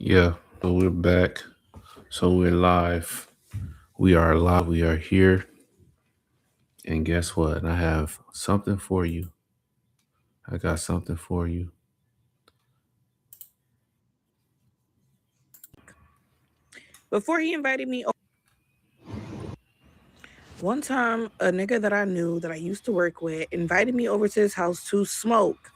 Yeah, so we're back. So we're live. We are live. We are here. And guess what? I have something for you. I got something for you. Before he invited me, one time a nigga that I knew that I used to work with invited me over to his house to smoke.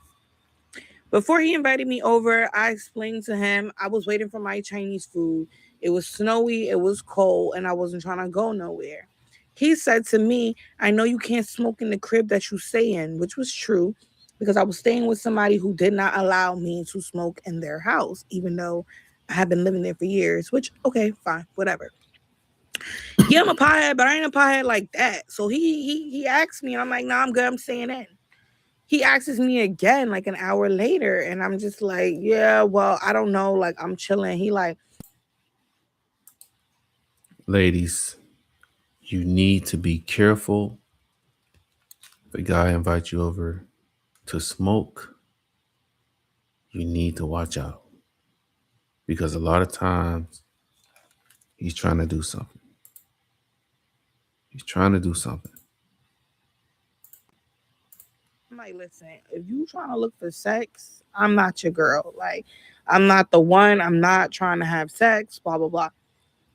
Before he invited me over, I explained to him I was waiting for my Chinese food. It was snowy, it was cold, and I wasn't trying to go nowhere. He said to me, I know you can't smoke in the crib that you stay in, which was true because I was staying with somebody who did not allow me to smoke in their house, even though I had been living there for years, which, okay, fine, whatever. Yeah, I'm a pothead, but I ain't a pothead like that. So he asked me, and I'm like, nah, I'm good. I'm staying in. He asks me again like an hour later, and I'm just like, yeah, well, I don't know. Like, I'm chilling. He like, Ladies, you need to be careful. If a guy invites you over to smoke, you need to watch out. Because a lot of times he's trying to do something. He's trying to do something. I'm like, listen, if you trying to look for sex, I'm not your girl. Like, I'm not the one. I'm not trying to have sex. Blah blah blah.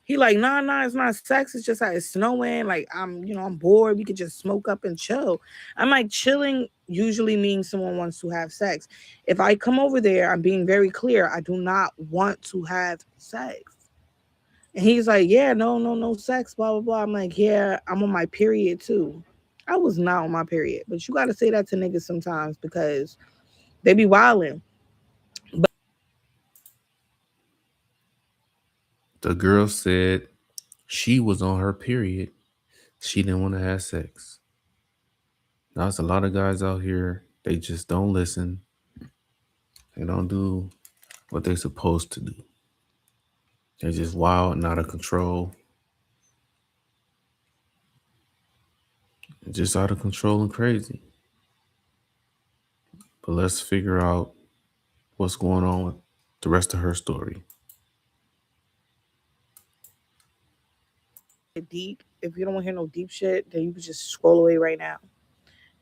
He like, nah, it's not sex. It's just that it's snowing. Like, I'm bored. We could just smoke up and chill. I'm like, chilling usually means someone wants to have sex. If I come over there, I'm being very clear. I do not want to have sex. And he's like, yeah, no sex, blah, blah, blah. I'm like, yeah, I'm on my period too. I was not on my period. But you got to say that to niggas sometimes because they be wilding. The girl said she was on her period. She didn't want to have sex. Now, there's a lot of guys out here, they just don't listen. They don't do what they're supposed to do. They're just wild and out of control. Just out of control and crazy. But let's figure out what's going on with the rest of her story. Deep. If you don't want to hear no deep shit, then you can just scroll away right now.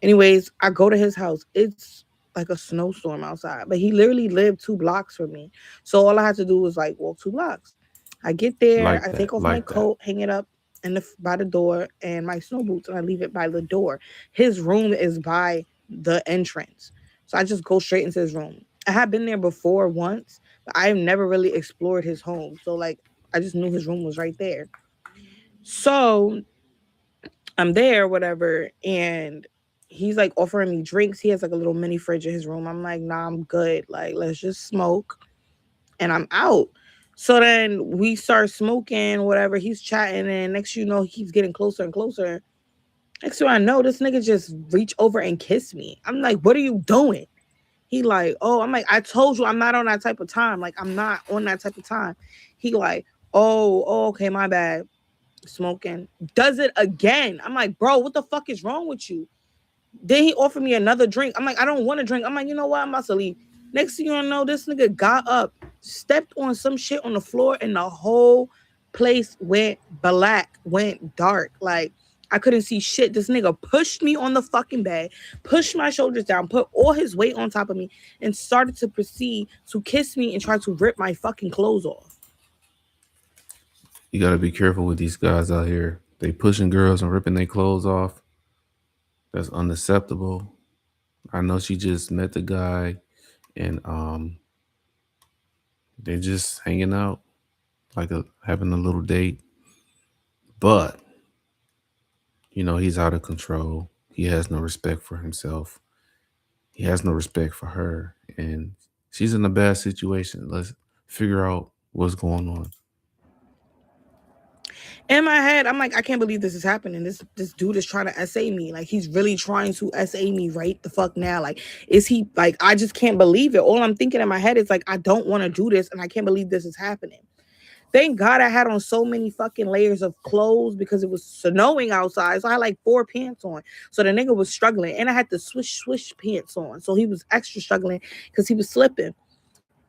Anyways, I go to his house. It's like a snowstorm outside, but he literally lived 2 blocks from me. So all I had to do was like walk 2 blocks. I get there, Like I that. take off my Like that. coat, hang it up by the door, and my snow boots, and I leave it by the door. His room is by the entrance, so I just go straight into his room. I had been there before once, but I have never really explored his home. So like, I just knew his room was right there. So I'm there, whatever, and he's like offering me drinks. He has like a little mini fridge in his room. I'm like, nah, I'm good. Like, let's just smoke, and I'm out. So then we start smoking, whatever. He's chatting, and next you know, he keeps getting closer and closer. Next thing I know, this nigga just reach over and kiss me. I'm like, what are you doing? He like, oh, I'm like, I told you I'm not on that type of time. Like, I'm not on that type of time. He like, oh, okay, my bad. Smoking. Does it again. I'm like, bro, what the fuck is wrong with you? Then he offered me another drink. I'm like, I don't want to drink. I'm like, you know what? I'm about to leave. Next thing you don't know, this nigga got up, stepped on some shit on the floor, and the whole place went black, went dark. Like, I couldn't see shit. This nigga pushed me on the fucking bed, pushed my shoulders down, put all his weight on top of me, and started to proceed to kiss me and try to rip my fucking clothes off. You got to be careful with these guys out here. They pushing girls and ripping their clothes off. That's unacceptable. I know she just met the guy and they're just hanging out, like having a little date. But he's out of control. He has no respect for himself. He has no respect for her, and she's in a bad situation. Let's figure out what's going on. In my head, I'm like, I can't believe this is happening. This dude is trying to SA me. Like, he's really trying to SA me right the fuck now. Like, is he like, I just can't believe it. All I'm thinking in my head is like, I don't want to do this, and I can't believe this is happening. Thank God I had on so many fucking layers of clothes because it was snowing outside. So I had like 4 pants on. So the nigga was struggling. And I had the swish pants on. So he was extra struggling because he was slipping.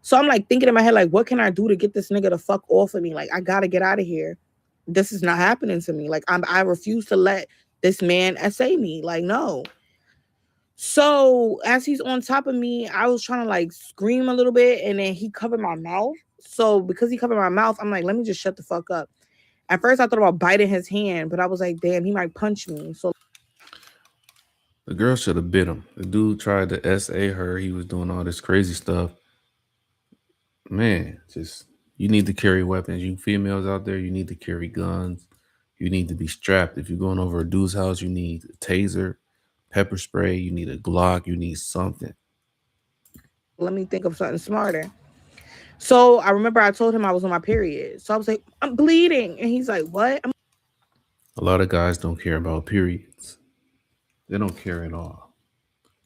So I'm like thinking in my head, like, what can I do to get this nigga to fuck off of me? Like, I gotta get out of here. This is not happening to me. Like, I refuse to let this man essay me. Like, no. So as he's on top of me, I was trying to like scream a little bit, and then he covered my mouth. So because he covered my mouth, I'm like, let me just shut the fuck up. At first, I thought about biting his hand, but I was like, damn, he might punch me. So The girl should have bit him. The dude tried to SA her. He was doing all this crazy stuff. Man, just you need to carry weapons. You females out there, you need to carry guns. You need to be strapped. If you're going over a dude's house, you need a taser, pepper spray, you need a Glock, you need something. let me think of something smarter. So I remember I told him I was on my period. So I was like, I'm bleeding. And he's like, what? A lot of guys don't care about periods. They don't care at all.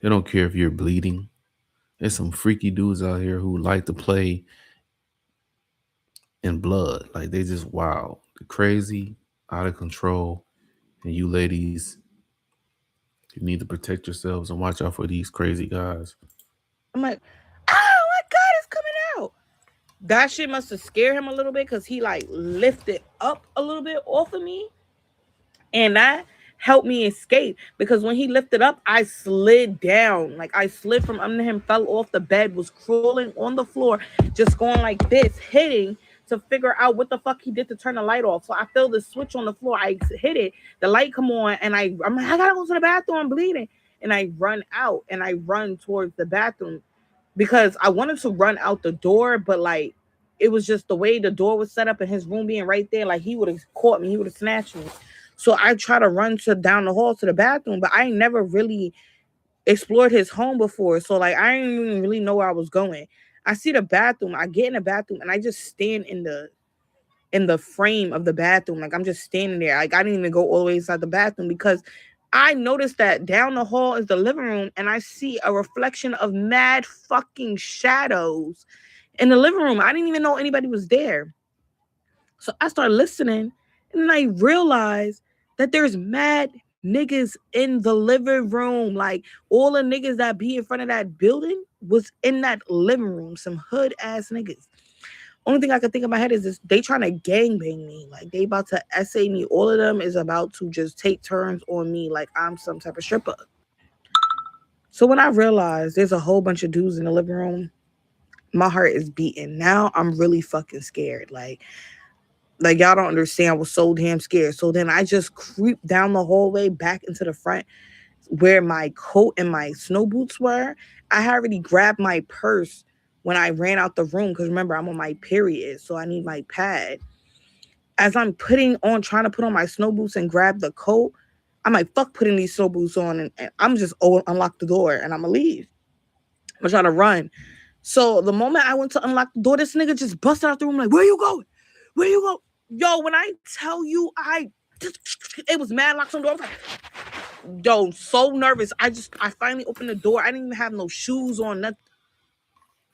They don't care if you're bleeding. There's some freaky dudes out here who like to play in blood. Like they just wow. They're crazy, out of control. And you ladies, you need to protect yourselves and watch out for these crazy guys. I'm like, oh my God, it's coming out. That shit must have scared him a little bit because he like lifted up a little bit off of me. And that helped me escape because when he lifted up, I slid down. Like I slid from under him, fell off the bed, was crawling on the floor, just going like this, hitting to figure out what the fuck he did to turn the light off. So I feel the switch on the floor. I hit it, the light come on, and I'm like, I gotta go to the bathroom. I'm bleeding. And I run out and I run towards the bathroom because I wanted to run out the door, but like it was just the way the door was set up and his room being right there. Like he would have caught me, he would have snatched me. So I try to run to down the hall to the bathroom, but I ain't never really explored his home before. So like I didn't even really know where I was going. I see the bathroom, I get in the bathroom and I just stand in the frame of the bathroom. Like I'm just standing there. Like I didn't even go all the way inside the bathroom because I noticed that down the hall is the living room and I see a reflection of mad fucking shadows in the living room. I didn't even know anybody was there. So I started listening and then I realized that there's mad niggas in the living room. Like all the niggas that be in front of that building was in that living room. Some hood ass niggas. Only thing I can think in my head is this: they trying to gangbang me. Like they about to essay me. All of them is about to just take turns on me like I'm some type of stripper. So when I realized there's a whole bunch of dudes in the living room, my heart is beating. Now I'm really fucking scared. Like y'all don't understand. I was so damn scared. So then I just creep down the hallway back into the front where my coat and my snow boots were. I had already grabbed my purse when I ran out the room because remember I'm on my period, so I need my pad. As I'm trying to put on my snow boots and grab the coat, I'm like, fuck putting these snow boots on, and I'm just unlock the door and I'm gonna leave. I'm trying to run. So the moment I went to unlock the door, this nigga just busted out the room like, where you going? Where you go? Yo, when I tell you it was mad locks on the door. I was like, yo, so nervous. I finally opened the door. I didn't even have no shoes on, nothing.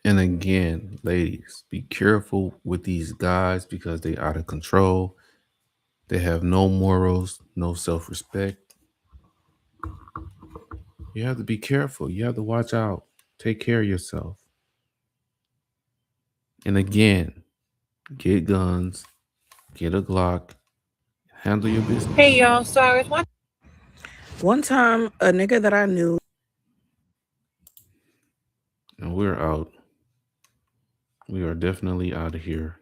And again, ladies, be careful with these guys because they out of control. They have no morals, no self-respect. You have to be careful. You have to watch out. Take care of yourself. And again, get guns, get a Glock, handle your business. Hey y'all, sorry. One time, a nigga that I knew. And we're out. We are definitely out of here.